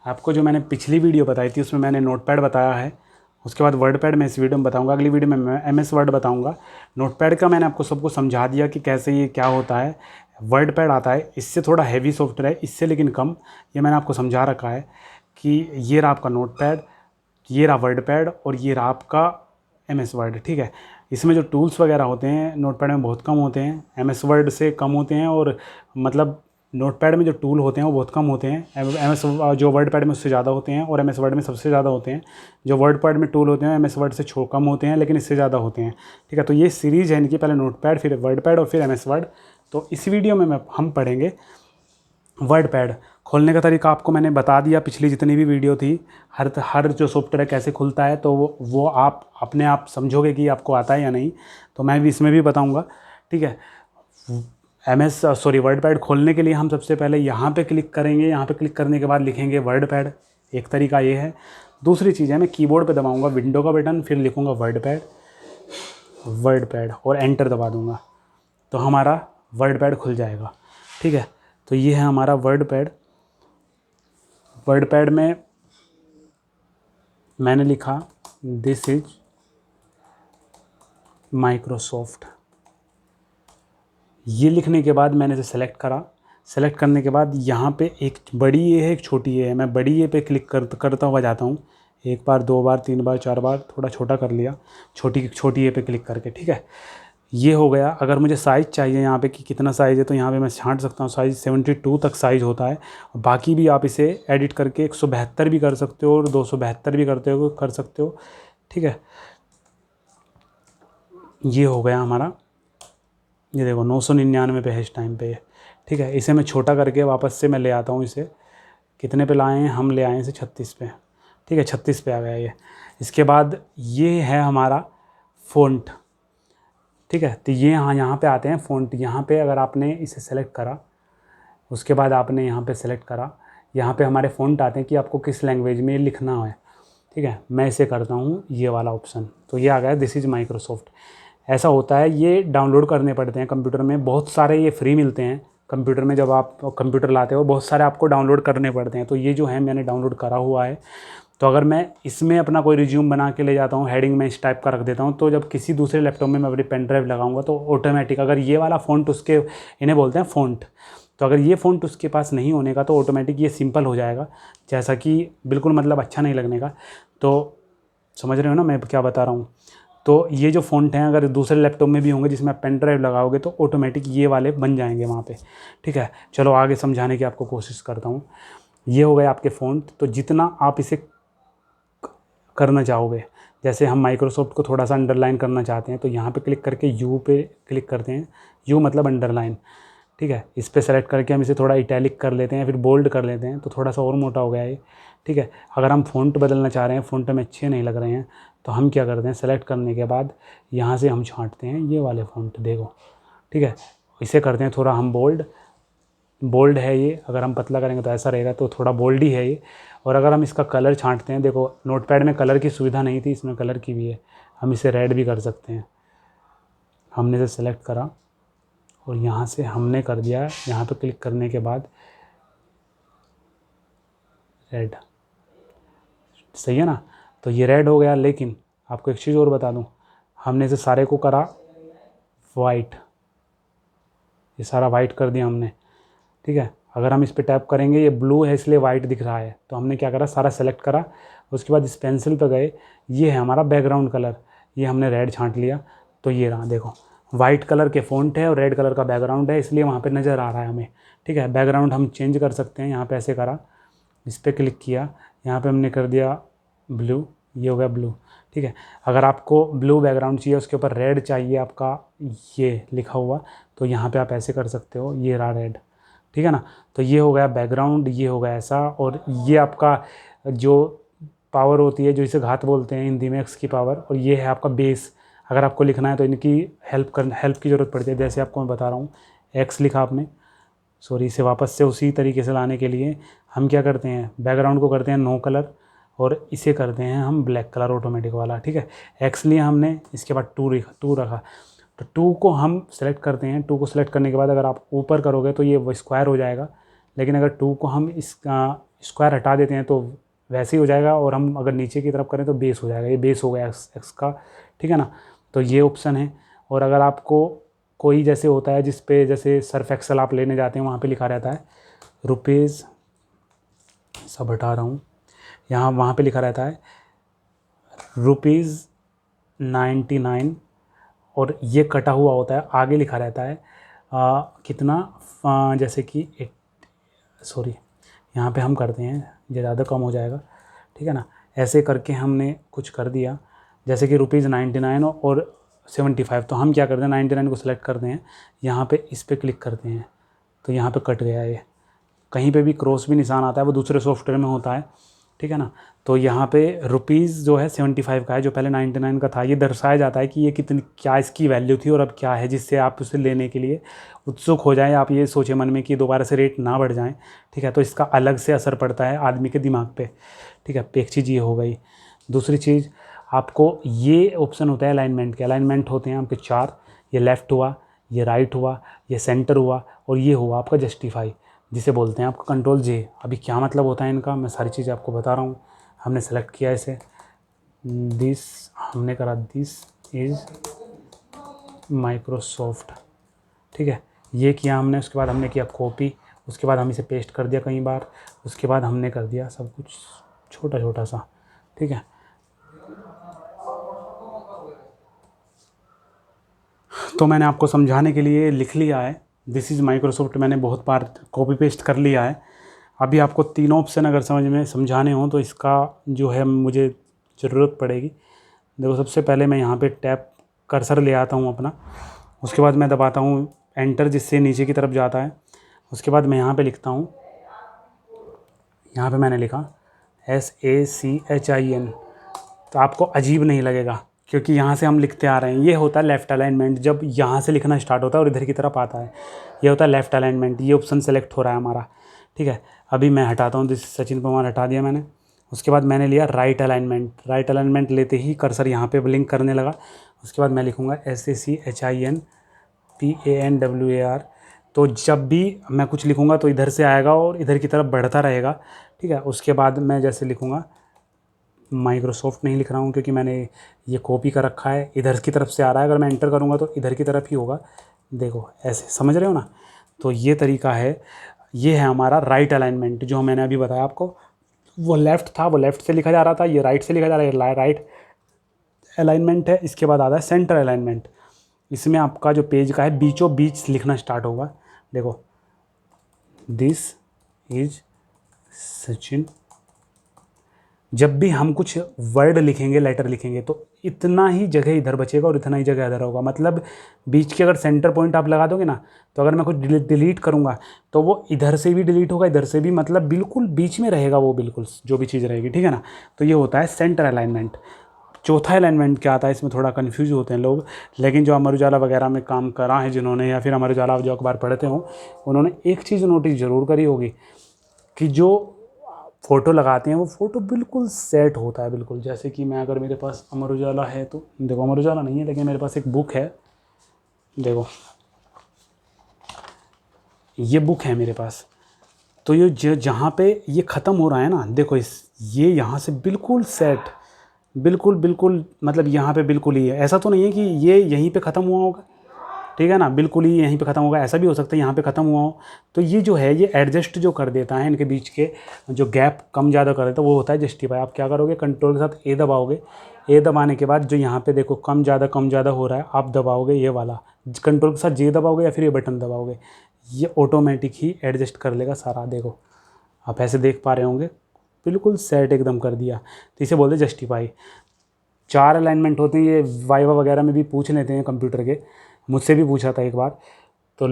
आपको जो मैंने पिछली वीडियो बताई थी उसमें मैंने नोटपैड बताया है, उसके बाद वर्डपैड मैं इस वीडियो में बताऊंगा, अगली वीडियो में मैं MS वर्ड बताऊंगा। नोटपैड का मैंने आपको सबको समझा दिया कि कैसे ये क्या होता है। वर्डपैड आता है, इससे थोड़ा हैवी सॉफ्टवेयर है, इससे लेकिन कम, ये मैंने आपको समझा रखा है कि ये रहा आपका नोटपैड, ये रहा वर्डपैड और ये रहा आपका MS वर्ड। ठीक है, इसमें जो टूल्स वगैरह होते हैं नोटपैड में बहुत कम होते हैं, MS वर्ड से कम होते हैं, और मतलब नोटपैड में जो टूल होते हैं वो बहुत कम होते हैं। MS जो वर्डपैड में उससे ज़्यादा होते हैं, और MS वर्ड में सबसे ज़्यादा होते हैं। जो वर्डपैड में टूल होते हैं MS वर्ड से कम होते हैं, लेकिन इससे ज़्यादा होते हैं। ठीक है, तो ये सीरीज़ है इनकी, पहले नोटपैड, फिर वर्डपैड और फिर MS वर्ड। तो इस वीडियो में हम पढ़ेंगे वर्डपैड। खोलने का तरीका आपको मैंने बता दिया पिछली जितनी भी वीडियो थी, हर जो सॉफ्टवेयर कैसे खुलता है, तो वो आप अपने आप समझोगे कि आपको आता है या नहीं, तो मैं भी इसमें भी बताऊंगा। ठीक है, वर्डपैड खोलने के लिए हम सबसे पहले यहाँ पे क्लिक करेंगे, यहाँ पे क्लिक करने के बाद लिखेंगे वर्डपैड, एक तरीका ये है। दूसरी चीज़ है, मैं कीबोर्ड पे दबाऊंगा विंडो का बटन, फिर लिखूंगा वर्डपैड और एंटर दबा दूंगा, तो हमारा वर्डपैड खुल जाएगा। ठीक है, तो ये है हमारा वर्डपैड। वर्डपैड में मैंने लिखा दिस इज माइक्रोसॉफ्ट। ये लिखने के बाद मैंने इसे सेलेक्ट करा। सेलेक्ट करने के बाद यहाँ पे एक बड़ी ए है, एक छोटी ए है। मैं बड़ी ए पे क्लिक करता हुआ जाता हूँ, एक बार, दो बार, तीन बार, चार बार, थोड़ा छोटा कर लिया छोटी ए पे क्लिक करके। ठीक है, ये हो गया। अगर मुझे साइज़ चाहिए यहाँ पे कि कितना साइज़ है, तो यहाँ पे मैं छांट सकता हूँ। साइज़ 72 तक साइज़ होता है। बाकी भी आप इसे एडिट करके 172 भी कर सकते हो और 272 भी कर सकते हो। ठीक है, ये हो गया हमारा। ये देखो 999 पे है इस टाइम पे। ठीक है, इसे मैं छोटा करके वापस से मैं ले आता हूँ। इसे कितने पे लाए हैं हम? ले आए हैं इसे 36 पे। ठीक है, 36 पे आ गया ये। इसके बाद ये है हमारा फ़ॉन्ट। ठीक है, तो ये यहाँ पे आते हैं फ़ॉन्ट। यहाँ पे अगर आपने इसे सेलेक्ट करा, उसके बाद आपने यहाँ पे सेलेक्ट करा, यहाँ पे हमारे फ़ॉन्ट आते हैं कि आपको किस लैंग्वेज में लिखना है। ठीक है, मैं इसे करता हूँ ये वाला ऑप्शन, तो ये आ गया दिस इज़ माइक्रोसॉफ्ट। ऐसा होता है, ये डाउनलोड करने पड़ते हैं कंप्यूटर में। बहुत सारे ये फ्री मिलते हैं कंप्यूटर में। जब आप कंप्यूटर लाते हो बहुत सारे आपको डाउनलोड करने पड़ते हैं। तो ये जो है मैंने डाउनलोड करा हुआ है। तो अगर मैं इसमें अपना कोई रिज्यूम बना के ले जाता हूँ, हेडिंग में इस टाइप का रख देता हूँ, तो जब किसी दूसरे लैपटॉप में मैं अपनी पेन ड्राइव लगाऊंगा तो ऑटोमेटिक, अगर ये वाला फ़ॉन्ट उसके, इन्हें बोलते हैं फ़ॉन्ट, तो अगर ये फ़ॉन्ट उसके पास नहीं होने का तो ऑटोमेटिक ये सिंपल हो जाएगा, जैसा कि बिल्कुल मतलब अच्छा नहीं लगने का। तो समझ रहे हो ना मैं क्या बता रहा हूँ? तो ये जो फ़ॉन्ट हैं अगर दूसरे लैपटॉप में भी होंगे जिसमें आप पेन ड्राइव लगाओगे तो ऑटोमेटिक ये वाले बन जाएंगे वहाँ पे। ठीक है, चलो आगे समझाने की आपको कोशिश करता हूँ। ये हो गए आपके फ़ॉन्ट। तो जितना आप इसे करना चाहोगे, जैसे हम माइक्रोसॉफ्ट को थोड़ा सा अंडरलाइन करना चाहते हैं, तो यहाँ पे क्लिक करके यू पे क्लिक करते हैं। यू मतलब अंडरलाइन। ठीक है, इस पर सेलेक्ट करके हम इसे थोड़ा इटैलिक कर लेते हैं, फिर बोल्ड कर लेते हैं, तो थोड़ा सा और मोटा हो गया है। ठीक है, अगर हम फ़ॉन्ट बदलना चाह रहे हैं, फ़ॉन्ट हमें अच्छे नहीं लग रहे हैं, तो हम क्या करते हैं, सेलेक्ट करने के बाद यहाँ से हम छांटते हैं ये वाले फ़ॉन्ट, देखो। ठीक है, इसे करते हैं थोड़ा हम बोल्ड है ये। अगर हम पतला करेंगे तो ऐसा रहेगा, तो थोड़ा बोल्ड ही है ये। और अगर हम इसका कलर छांटते हैं, देखो नोटपैड में कलर की सुविधा नहीं थी, इसमें कलर की भी है। हम इसे रेड भी कर सकते हैं। हमने इसे सेलेक्ट करा और यहाँ से हमने कर दिया, यहाँ पे क्लिक करने के बाद रेड, सही है ना? तो ये रेड हो गया। लेकिन आपको एक चीज़ और बता दूँ, हमने इसे सारे को करा वाइट, ये सारा वाइट कर दिया हमने। ठीक है, अगर हम इस पर टैप करेंगे, ये ब्लू है इसलिए वाइट दिख रहा है, तो हमने क्या करा, सारा सेलेक्ट करा। उसके बाद इस पेंसिल पर गए, ये है हमारा बैकग्राउंड कलर, ये हमने रेड छांट लिया। तो ये रहा, देखो वाइट कलर के फ़ॉन्ट है और रेड कलर का बैकग्राउंड है, इसलिए वहाँ पे नज़र आ रहा है हमें। ठीक है, बैकग्राउंड हम चेंज कर सकते हैं। यहाँ पे ऐसे करा, इस पर क्लिक किया, यहाँ पे हमने कर दिया ब्लू, ये हो गया ब्लू। ठीक है, अगर आपको ब्लू बैकग्राउंड चाहिए, उसके ऊपर रेड चाहिए आपका ये लिखा हुआ, तो यहाँ पे आप ऐसे कर सकते हो, ये रहा रेड। ठीक है ना? तो ये हो गया बैकग्राउंड, ये हो गया ऐसा। और ये आपका जो पावर होती है, जो इसे घात बोलते हैं हिंदी में, एक्स की पावर, और ये है आपका बेस। अगर आपको लिखना है तो इनकी हेल्प की ज़रूरत पड़ती है। जैसे आपको मैं बता रहा हूँ, एक्स लिखा आपने, सॉरी, इसे वापस से उसी तरीके से लाने के लिए हम क्या करते हैं, बैकग्राउंड को करते हैं नो कलर और इसे करते हैं हम ब्लैक कलर ऑटोमेटिक वाला। ठीक है, एक्स लिया हमने, इसके बाद टू रखा, तो टू को हम सेलेक्ट करते हैं। टू को सेलेक्ट करने के बाद अगर आप ऊपर करोगे तो ये स्क्वायर हो जाएगा, लेकिन अगर टू को हम स्क्वायर हटा देते हैं तो वैसे ही हो जाएगा, और हम अगर नीचे की तरफ करें तो बेस हो जाएगा। ये बेस हो गया एक्स का, ठीक है ना। तो ये ऑप्शन है। और अगर आपको कोई जैसे होता है जिस पे जैसे सर्फ एक्सल आप लेने जाते हैं, वहाँ पे लिखा रहता है रुपीज़, सब हटा रहा हूँ, यहाँ वहाँ पे लिखा रहता है ₹99, और ये कटा हुआ होता है, आगे लिखा रहता है कितना, जैसे कि सॉरी यहाँ पे हम करते हैं, ये ज़्यादा कम हो जाएगा, ठीक है ना। ऐसे करके हमने कुछ कर दिया, जैसे कि ₹99 और 75। तो हम क्या करते हैं, 99 को सिलेक्ट करते हैं, यहाँ पे इस पर क्लिक करते हैं, तो यहाँ पे कट गया ये। कहीं पे भी क्रॉस भी निशान आता है, वो दूसरे सॉफ्टवेयर में होता है, ठीक है ना। तो यहाँ पे रुपीज़ जो है 75 का है, जो पहले 99 का था। ये दर्शाया जाता है कि ये कितनी, क्या इसकी वैल्यू थी और अब क्या है, जिससे आप उसे लेने के लिए उत्सुक हो जाएं, आप ये सोचें मन में कि दोबारा से रेट ना बढ़ जाएं, ठीक है। तो इसका अलग से असर पड़ता है आदमी के दिमाग पे, ठीक है। एक चीज़ ये हो गई। दूसरी चीज़, आपको ये ऑप्शन होता है अलाइनमेंट के। अलाइनमेंट होते हैं आपके 4, ये लेफ़्ट हुआ, ये राइट हुआ, ये सेंटर हुआ, और ये हुआ आपका जस्टिफाई, जिसे बोलते हैं आपका कंट्रोल जे। अभी क्या मतलब होता है इनका, मैं सारी चीज़ें आपको बता रहा हूँ। हमने सेलेक्ट किया इसे, दिस हमने करा दिस इज़ माइक्रोसॉफ्ट, ठीक है। ये किया हमने, उसके बाद हमने किया कॉपी, उसके बाद हम इसे पेस्ट कर दिया कई बार, उसके बाद हमने कर दिया सब कुछ छोटा छोटा सा, ठीक है। तो मैंने आपको समझाने के लिए लिख लिया है, दिस इज़ माइक्रोसॉफ्ट, मैंने बहुत बार कॉपी पेस्ट कर लिया है। अभी आपको तीनों ऑप्शन अगर समझाने हों तो इसका जो है मुझे ज़रूरत पड़ेगी। देखो, सबसे पहले मैं यहाँ पे टैप कर्सर ले आता हूँ अपना, उसके बाद मैं दबाता हूँ एंटर, जिससे नीचे की तरफ जाता है। उसके बाद मैं यहाँ पे लिखता हूँ, यहाँ पे मैंने लिखा SACHIN। तो आपको अजीब नहीं लगेगा, क्योंकि यहाँ से हम लिखते आ रहे हैं। ये होता है लेफ़्ट अलाइनमेंट, जब यहाँ से लिखना स्टार्ट होता है और इधर की तरफ आता है, ये होता है लेफ़्ट अलाइनमेंट। ये ऑप्शन सेलेक्ट हो रहा है हमारा, ठीक है। अभी मैं हटाता हूँ, दिस सचिन पवार हटा दिया मैंने। उसके बाद मैंने लिया राइट अलाइनमेंट। राइट अलाइनमेंट लेते ही कर्सर यहाँ पे ब्लिंक करने लगा। उसके बाद मैं लिखूँगा SACHINPANWAR। तो जब भी मैं कुछ लिखूँगा तो इधर से आएगा और इधर की तरफ बढ़ता रहेगा, ठीक है। उसके बाद मैं जैसे लिखूँगा, माइक्रोसॉफ्ट नहीं लिख रहा हूँ क्योंकि मैंने ये कॉपी कर रखा है, इधर की तरफ से आ रहा है। अगर मैं एंटर करूँगा तो इधर की तरफ ही होगा, देखो ऐसे, समझ रहे हो ना। तो ये तरीका है, ये है हमारा राइट अलाइनमेंट जो मैंने अभी बताया आपको। वो लेफ़्ट था, वो लेफ़्ट से लिखा जा रहा था, ये राइट से लिखा जा रहा है, ये राइट अलाइनमेंट है। इसके बाद आता है सेंटर अलाइनमेंट। इसमें आपका जो पेज का है बीचों बीच लिखना स्टार्ट होगा। देखो, दिस इज सचिन। जब भी हम कुछ वर्ड लिखेंगे, लेटर लिखेंगे, तो इतना ही जगह इधर बचेगा और इतना ही जगह इधर होगा। मतलब बीच के अगर सेंटर पॉइंट आप लगा दोगे ना, तो अगर मैं कुछ डिलीट करूँगा तो वो इधर से भी डिलीट होगा, इधर से भी, मतलब बिल्कुल बीच में रहेगा वो, बिल्कुल जो भी चीज़ रहेगी, ठीक है ना। तो ये होता है सेंटर अलाइनमेंट। चौथा अलाइनमेंट क्या आता है, इसमें थोड़ा कन्फ्यूज होते हैं लोग, लेकिन जो अमर उजाला वगैरह में काम करा है जिन्होंने, या फिर अमर उजाला जो अखबार पढ़ते हो, उन्होंने एक चीज़ नोटिस ज़रूर करी होगी कि जो फ़ोटो लगाते हैं वो फ़ोटो बिल्कुल सेट होता है, बिल्कुल। जैसे कि मैं, अगर मेरे पास अमर उजाला है तो देखो, अमर उजाला नहीं है लेकिन मेरे पास एक बुक है, देखो ये बुक है मेरे पास। तो ये जहाँ पे ये ख़त्म हो रहा है ना, देखो ये यहाँ से बिल्कुल सेट, बिल्कुल बिल्कुल, मतलब यहाँ पे बिल्कुल ही है। ऐसा तो नहीं है कि ये यहीं पे ख़त्म हुआ होगा, ठीक है ना, बिल्कुल ही यहीं पे ख़त्म होगा, ऐसा भी हो सकता है यहाँ पे ख़त्म हुआ हो। तो ये जो है, ये एडजस्ट जो कर देता है, इनके बीच के जो गैप कम ज़्यादा कर देता है, वो होता है जस्टिफाई। आप क्या करोगे, कंट्रोल के साथ ए दबाओगे, ए दबाने के बाद जो यहाँ पे देखो कम ज़्यादा हो रहा है, आप दबाओगे ये वाला, कंट्रोल के साथ जे दबाओगे या फिर ये बटन दबाओगे, ये ऑटोमेटिक ही एडजस्ट कर लेगा सारा। देखो, आप ऐसे देख पा रहे होंगे, बिल्कुल सेट एकदम कर दिया। तो इसे बोलते हैं जस्टिफाई। 4 अलाइनमेंट होते हैं, ये वाइवा वगैरह में भी पूछ लेते हैं कंप्यूटर के, मुझसे भी पूछा था एक बार। तो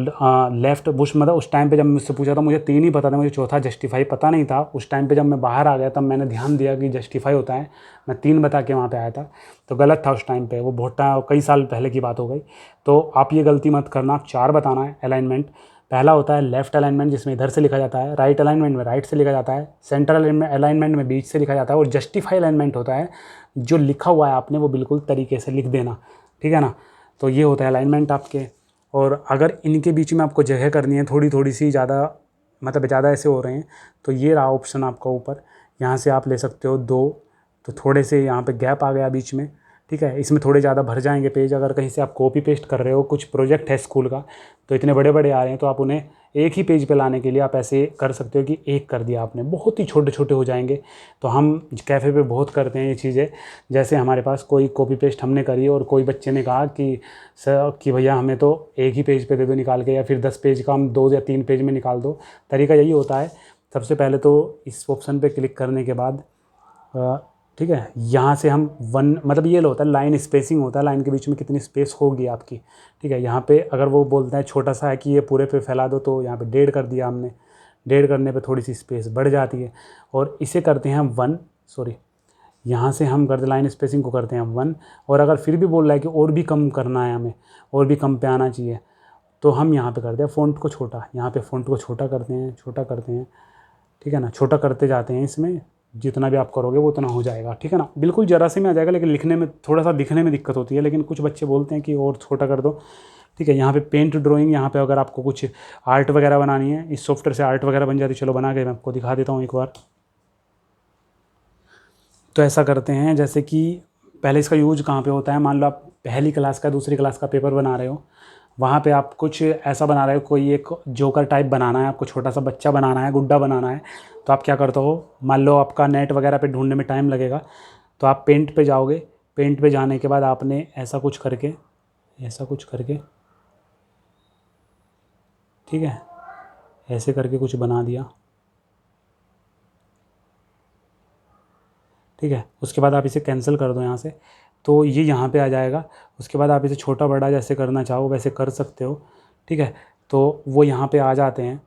लेफ़्ट बुश, मतलब उस टाइम पे जब मुझसे पूछा था, मुझे 3 ही पता था, मुझे चौथा जस्टिफाई पता नहीं था। उस टाइम पे जब मैं बाहर आ गया तब मैंने ध्यान दिया कि जस्टिफाई होता है, मैं 3 बता के वहाँ पे आया था, तो गलत था उस टाइम पे, वो बहुत कई साल पहले की बात हो गई। तो आप ये गलती मत करना, आप 4 बताना है अलाइनमेंट। पहला होता है लेफ़्ट अलाइनमेंट, जिसमें इधर से लिखा जाता है, राइट अलाइनमेंट में राइट से लिखा जाता है, सेंटर अलाइनमेंट में बीच से लिखा जाता है, और जस्टिफाई अलाइनमेंट होता है जो लिखा हुआ है आपने वो बिल्कुल तरीके से लिख देना, ठीक है ना। तो ये होता है अलाइनमेंट आपके। और अगर इनके बीच में आपको जगह करनी है थोड़ी थोड़ी सी ज़्यादा मतलब ज़्यादा ऐसे हो रहे हैं तो ये रहा ऑप्शन आपका ऊपर, यहाँ से आप ले सकते हो 2, तो थोड़े से यहाँ पे गैप आ गया बीच में, ठीक है। इसमें थोड़े ज़्यादा भर जाएंगे पेज, अगर कहीं से आप कॉपी पेस्ट कर रहे हो, कुछ प्रोजेक्ट है स्कूल का तो इतने बड़े बड़े आ रहे हैं तो आप उन्हें एक ही पेज पे लाने के लिए आप ऐसे कर सकते हो कि एक कर दिया आपने, बहुत ही छोटे छोटे हो जाएंगे। तो हम कैफ़े पे बहुत करते हैं ये चीज़ें, जैसे हमारे पास कोई कॉपी पेस्ट हमने करी और कोई बच्चे ने कहा कि सर कि भैया हमें तो एक ही पेज पे दे दो निकाल के, या फिर 10 पेज का हम 2 या 3 पेज में निकाल दो। तरीका यही होता है, सबसे पहले तो इस ऑप्शन पे क्लिक करने के बाद ठीक है, यहाँ से हम 1 मतलब ये होता है लाइन स्पेसिंग होता है, लाइन के बीच में कितनी स्पेस होगी आपकी, ठीक है। यहाँ पे अगर वो बोलता है छोटा सा है कि ये पूरे पे फैला दो, तो यहाँ पे 1.5 कर दिया हमने, 1.5 करने पे थोड़ी सी स्पेस बढ़ जाती है। और इसे करते हैं हम 1, सॉरी यहाँ से हम करते लाइन स्पेसिंग को करते हैं हम 1। और अगर फिर भी बोल रहा है कि और भी कम करना है हमें, और भी कम पे आना चाहिए, तो हम यहाँ पे करते हैं फ़ॉन्ट को छोटा, यहाँ पे फ़ॉन्ट को छोटा करते हैं, छोटा करते हैं, ठीक है ना, छोटा करते जाते हैं। इसमें जितना भी आप करोगे वो उतना हो जाएगा, ठीक है ना, बिल्कुल ज़रा से में आ जाएगा, लेकिन लिखने में थोड़ा सा दिखने में दिक्कत होती है, लेकिन कुछ बच्चे बोलते हैं कि और छोटा कर दो, ठीक है। यहाँ पे पेंट ड्राइंग, यहाँ पे अगर आपको कुछ आर्ट वगैरह बनानी है, इस सॉफ्टवेयर से आर्ट वगैरह बन जाती है। चलो बना के मैं आपको दिखा देता हूँ एक बार। तो ऐसा करते हैं, जैसे कि पहले इसका यूज कहाँ पे होता है, मान लो आप पहली क्लास का दूसरी क्लास का पेपर बना रहे हो, वहाँ पे आप कुछ ऐसा बना रहे हो, कोई एक जोकर टाइप बनाना है आपको, छोटा सा बच्चा बनाना है, गुड्डा बनाना है। तो आप क्या करते हो, मान लो आपका नेट वगैरह पे ढूंढने में टाइम लगेगा, तो आप पेंट पे जाओगे, पेंट पे जाने के बाद आपने ऐसा कुछ करके, ठीक है, ऐसे करके कुछ बना दिया, ठीक है। उसके बाद आप इसे कैंसिल कर दो यहाँ से, तो ये यहाँ पे आ जाएगा। उसके बाद आप इसे छोटा बड़ा जैसे करना चाहो वैसे कर सकते हो, ठीक है। तो वो यहाँ पे आ जाते हैं,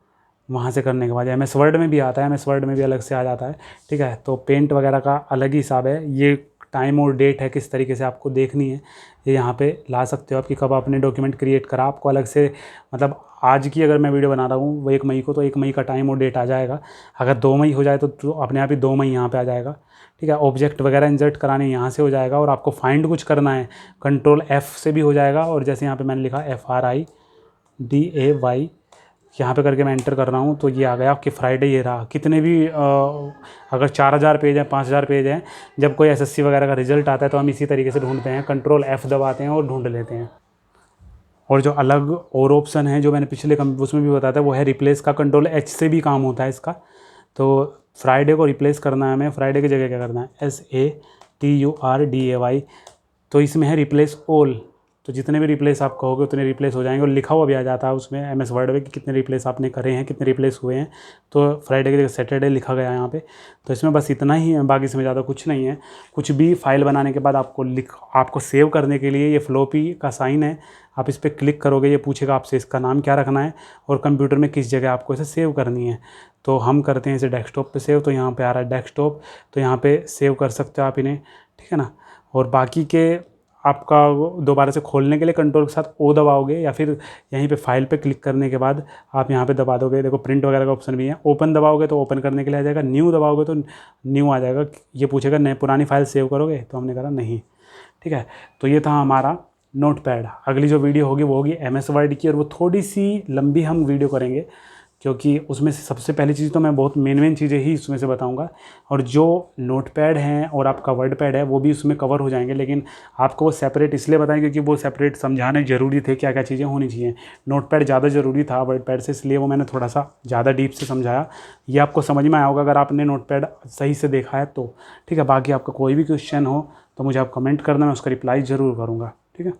वहाँ से करने के बाद MS वर्ड में भी आता है, MS वर्ड में भी अलग से आ जाता है, ठीक है। तो पेंट वगैरह का अलग ही हिसाब है, ये टाइम और डेट है किस तरीके से आपको देखनी है, ये यहाँ पे ला सकते हो आप कि कब आपने डॉक्यूमेंट क्रिएट करा। आपको अलग से मतलब आज की अगर मैं वीडियो बना रहा हूँ वो 1 मई को, तो 1 मई का टाइम और डेट आ जाएगा। अगर 2 मई हो जाए तो अपने आप ही 2 मई यहाँ पे आ जाएगा, ठीक है। ऑब्जेक्ट वगैरह इंसर्ट कराने यहाँ से हो जाएगा, और आपको फाइंड कुछ करना है कंट्रोल F से भी हो जाएगा। और जैसे यहाँ पे मैंने लिखा FRIDAY, यहाँ पे करके मैं एंटर कर रहा हूँ, तो ये आ गया आपके फ्राइडे। ये रहा, कितने भी अगर 4000 पेज हैं, 5000 पेज हैं, जब कोई SSC वगैरह का रिजल्ट आता है तो हम इसी तरीके से ढूंढते हैं, कंट्रोल F दबाते हैं और ढूंढ लेते हैं। और जो अलग और ऑप्शन है जो मैंने पिछले उसमें भी बताया था, वो है रिप्लेस का, कंट्रोल H से भी काम होता है इसका। तो फ्राइडे को रिप्लेस करना है हमें, फ्राइडे की जगह क्या करना है, SATURDAY, तो इसमें है रिप्लेस ऑल, तो जितने भी रिप्लेस आप कहोगे उतने रिप्लेस हो जाएंगे। और लिखा हुआ भी आ जाता है उसमें MS वर्ड में कि कितने रिप्लेस आपने करे हैं, कितने रिप्लेस हुए हैं। तो फ्राइडे की जगह सैटरडे लिखा गया है यहाँ पे। तो इसमें बस इतना ही है, बाकी इसमें ज़्यादा कुछ नहीं है। कुछ भी फाइल बनाने के बाद आपको सेव करने के लिए ये फ्लॉपी का साइन है, आप इस पर क्लिक करोगे, ये पूछेगा आपसे इसका नाम क्या रखना है और कंप्यूटर में किस जगह आपको इसे सेव करनी है। तो हम करते हैं इसे डेस्कटॉप पे सेव, तो यहाँ पे आ रहा है डेस्कटॉप, तो यहाँ पे सेव कर सकते हो आप इन्हें, ठीक है ना। और बाकी के आपका दोबारा से खोलने के लिए कंट्रोल के साथ O दबाओगे, या फिर यहीं पे फाइल पे क्लिक करने के बाद आप यहाँ पे दबा दोगे, देखो प्रिंट वगैरह का ऑप्शन भी है। ओपन दबाओगे तो ओपन करने के लिए आ जाएगा, न्यू दबाओगे तो न्यू आ जाएगा। ये पूछेगा नए पुरानी फाइल सेव करोगे, तो हमने कहा नहीं, ठीक है। तो ये था हमारा नोटपैड। अगली जो वीडियो होगी वो होगी MS वर्ड की, और वो थोड़ी सी लंबी हम वीडियो करेंगे, क्योंकि उसमें से सबसे पहली चीज़ तो मैं बहुत मेन चीज़ें ही उसमें से बताऊंगा, और जो नोटपैड हैं और आपका वर्डपैड है वो भी उसमें कवर हो जाएंगे। लेकिन आपको वो सेपरेट इसलिए बताएं क्योंकि वो सेपरेट समझाने ज़रूरी थे, क्या क्या चीज़ें होनी चाहिए। नोटपैड ज़्यादा ज़रूरी था वर्डपैड से, इसलिए वो मैंने थोड़ा सा ज़्यादा डीप से समझाया। ये आपको समझ में आया होगा अगर आपने नोटपैड सही से देखा है तो, ठीक है। बाकी आपका कोई भी क्वेश्चन हो तो मुझे आप कमेंट करना, मैं उसका रिप्लाई ज़रूर करूँगा, ठीक है।